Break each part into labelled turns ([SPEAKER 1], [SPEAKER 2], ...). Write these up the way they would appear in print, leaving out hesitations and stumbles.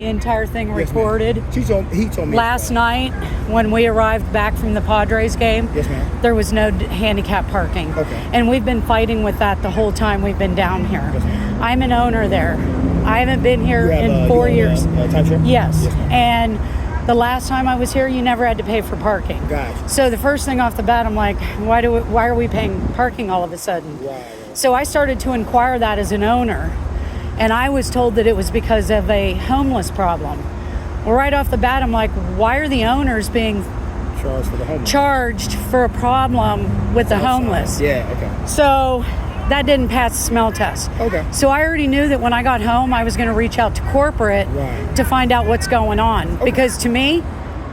[SPEAKER 1] The entire thing recorded.
[SPEAKER 2] He told me
[SPEAKER 1] last night when we arrived back from the Padres game.
[SPEAKER 2] Yes, ma'am.
[SPEAKER 1] There was no handicap parking.
[SPEAKER 2] Okay.
[SPEAKER 1] And we've been fighting with that the whole time we've been down here.
[SPEAKER 2] Yes, ma'am.
[SPEAKER 1] I'm an owner there. I haven't been here in 4 years.
[SPEAKER 2] Timeshare?
[SPEAKER 1] Yes.
[SPEAKER 2] Yes, ma'am.
[SPEAKER 1] And the last time I was here, you never had to pay for parking.
[SPEAKER 2] Gotcha.
[SPEAKER 1] So the first thing off the bat, I'm like, why are we paying parking all of a sudden?
[SPEAKER 2] Right.
[SPEAKER 1] So I started to inquire that as an owner, and I was told that it was because of a homeless problem. Well, right off the bat, I'm like, why are the owners being charged for a problem with the homeless?
[SPEAKER 2] Yeah, okay.
[SPEAKER 1] So that didn't pass the smell test.
[SPEAKER 2] Okay.
[SPEAKER 1] So I already knew that when I got home, I was going to reach out to corporate to find out what's going on. Okay. Because to me,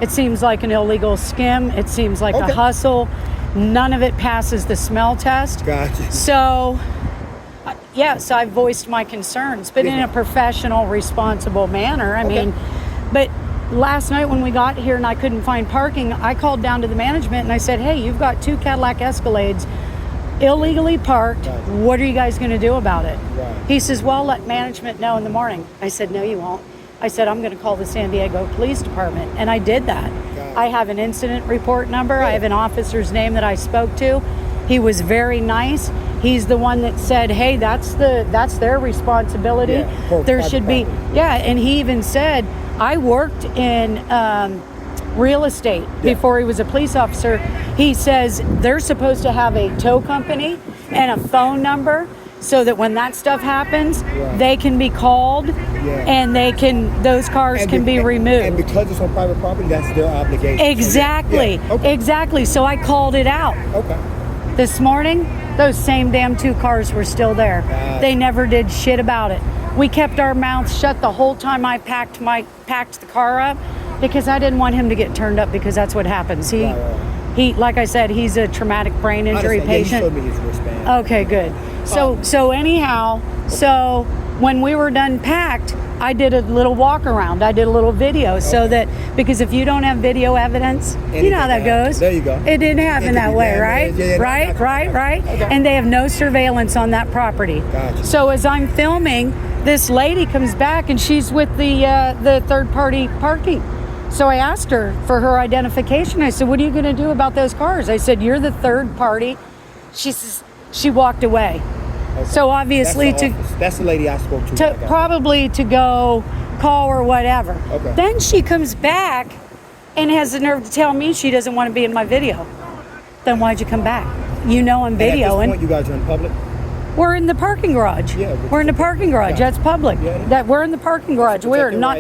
[SPEAKER 1] it seems like an illegal skim. It seems like a hustle. None of it passes the smell test.
[SPEAKER 2] Gotcha.
[SPEAKER 1] So, yes, I voiced my concerns, but in a professional, responsible manner. I mean, but last night when we got here and I couldn't find parking, I called down to the management and I said, hey, you've got 2 Cadillac Escalades illegally parked. What are you guys going to do about it? He says, well, let management know in the morning. I said, no, you won't. I said, I'm going to call the San Diego Police Department. And I did that. I have an incident report number. I have an officer's name that I spoke to. He was very nice. He's the one that said, hey, that's their responsibility. There should be, and he even said, I worked in real estate before he was a police officer. He says they're supposed to have a tow company and a phone number so that when that stuff happens, they can be called and those cars can be removed.
[SPEAKER 2] And because it's on private property, that's their obligation.
[SPEAKER 1] Exactly. Exactly. So I called it out.
[SPEAKER 2] Okay.
[SPEAKER 1] This morning, those same damn 2 cars were still there. They never did shit about it. We kept our mouths shut the whole time I packed the car up because I didn't want him to get turned up because that's what happens. He like I said, he's a traumatic brain injury patient.
[SPEAKER 2] Yeah, he showed me his wristband.
[SPEAKER 1] Okay, good. So anyhow, so when we were done packed, I did a little walk around. I did a little video so that, because if you don't have video evidence, you know how that goes.
[SPEAKER 2] There you go.
[SPEAKER 1] It didn't happen that way, right? Right. Okay. And they have no surveillance on that property.
[SPEAKER 2] Gotcha.
[SPEAKER 1] So as I'm filming, this lady comes back and she's with the third party parking. So I asked her for her identification. I said, what are you going to do about those cars? I said, you're the third party. She says, she walked away. Okay. So obviously
[SPEAKER 2] that's the lady I spoke to
[SPEAKER 1] probably to go call or whatever.
[SPEAKER 2] Okay.
[SPEAKER 1] Then she comes back and has the nerve to tell me she doesn't want to be in my video. Then why'd you come back? You know I'm videoing.
[SPEAKER 2] At this point, you guys are in public?
[SPEAKER 1] We're in the parking garage.
[SPEAKER 2] Yeah,
[SPEAKER 1] we're in the parking garage. That's public. That we're in the parking garage. We're not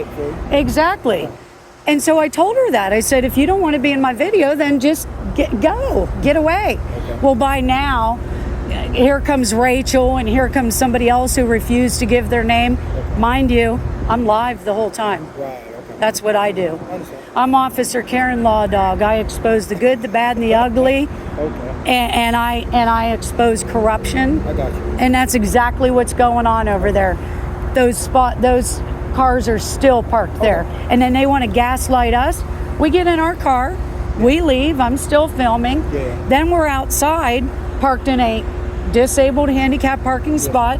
[SPEAKER 1] exactly. Yeah. And so I told her that. I said, if you don't want to be in my video, then just get away. Okay. Well, by now, here comes Rachel and here comes somebody else who refused to give their name. Okay. Mind you, I'm live the whole time.
[SPEAKER 2] Right, okay.
[SPEAKER 1] That's what I do. I'm Officer Karen Law Dog. I expose the good, the bad, and the ugly.
[SPEAKER 2] Okay.
[SPEAKER 1] And I expose corruption.
[SPEAKER 2] I got you.
[SPEAKER 1] And that's exactly what's going on over there. Those cars are still parked there. And then they want to gaslight us. We get in our car, we leave, I'm still filming. Then we're outside, parked in a disabled handicap parking spot,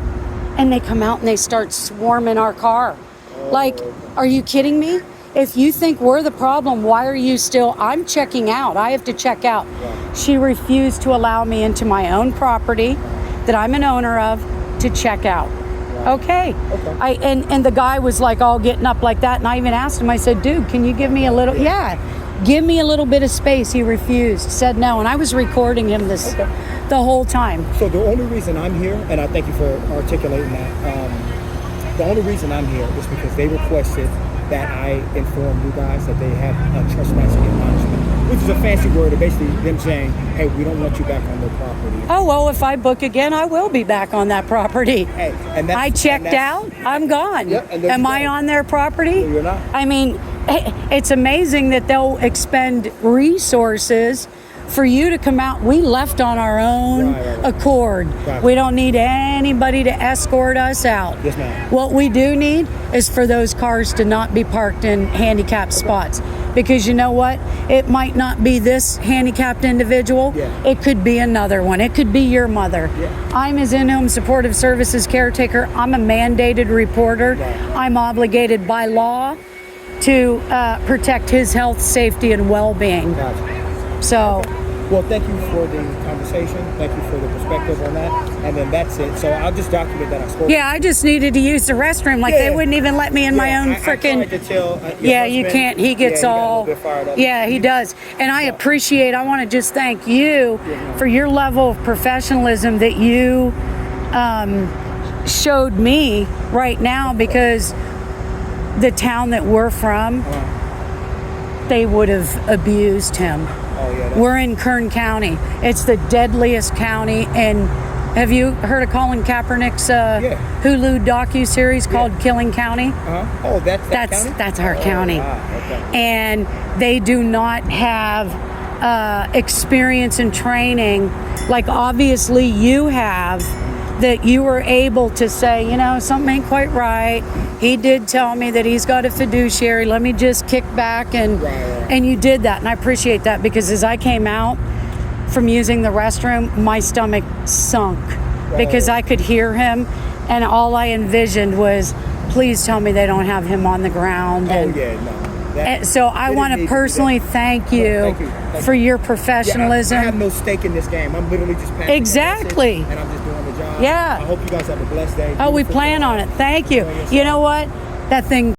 [SPEAKER 1] and they come out and they start swarming our car. Like, are you kidding me? If you think we're the problem, why are you still? I'm checking out. I have to check out. She refused to allow me into my own property that I'm an owner of to check out. Okay. And the guy was like all getting up like that, and I even asked him, I said, dude, can you give me a little give me a little bit of space. He refused, said no, and I was recording him the whole time.
[SPEAKER 2] So the only reason I'm here, and I thank you for articulating that, the only reason I'm here is because they requested that I inform you guys that they have a trespassing admonishment, which is a fancy word of basically them saying, hey, we don't want you back on their property.
[SPEAKER 1] Oh, well, if I book again, I will be back on that property.
[SPEAKER 2] Hey,
[SPEAKER 1] I checked out, I'm gone. Am I on their property?
[SPEAKER 2] No, you're not.
[SPEAKER 1] I mean, it's amazing that they'll expend resources for you to come out. We left on our own accord. We don't need anybody to escort us out.
[SPEAKER 2] Yes, ma'am.
[SPEAKER 1] What we do need is for those cars to not be parked in handicapped spots. because you know what? It might not be this handicapped individual.
[SPEAKER 2] Yeah.
[SPEAKER 1] It could be another one. It could be your mother.
[SPEAKER 2] Yeah.
[SPEAKER 1] I'm his in-home supportive services caretaker. I'm a mandated reporter.
[SPEAKER 2] Right.
[SPEAKER 1] I'm obligated by law to protect his health, safety, and well-being.
[SPEAKER 2] Gotcha.
[SPEAKER 1] So,
[SPEAKER 2] Well, thank you for the conversation. Thank you for the perspective on that. And then that's it. So I'll just document that I spoke.
[SPEAKER 1] yeah, I just needed to use the restroom. Like, they wouldn't even let me in my own
[SPEAKER 2] I tried
[SPEAKER 1] freaking...
[SPEAKER 2] to tell, your
[SPEAKER 1] Yeah, you
[SPEAKER 2] husband,
[SPEAKER 1] can't. He gets
[SPEAKER 2] got a
[SPEAKER 1] all...
[SPEAKER 2] little bit fired up.
[SPEAKER 1] Yeah, he does. And I want to just thank you for your level of professionalism that you showed me right now, because the town that we're from, they would have abused him.
[SPEAKER 2] Oh, yeah.
[SPEAKER 1] We're in Kern County. It's the deadliest county. And have you heard of Colin Kaepernick's Hulu docu-series called Killing County?
[SPEAKER 2] Oh, that's county?
[SPEAKER 1] That's our county.
[SPEAKER 2] Wow. Okay.
[SPEAKER 1] And they do not have experience and training like obviously you have, that you were able to say, you know, something ain't quite right. He did tell me that he's got a fiduciary. Let me just kick back and you did that. And I appreciate that, because as I came out from using the restroom, my stomach sunk because I could hear him, and all I envisioned was, please tell me they don't have him on the ground. So I want to personally thank you for your professionalism.
[SPEAKER 2] I have no stake in this game. I'm literally just passing
[SPEAKER 1] Exactly.
[SPEAKER 2] the message, and I'm just doing the job.
[SPEAKER 1] Yeah.
[SPEAKER 2] I hope you guys have a blessed day.
[SPEAKER 1] Oh, we plan on it. Thank you. You know what? That thing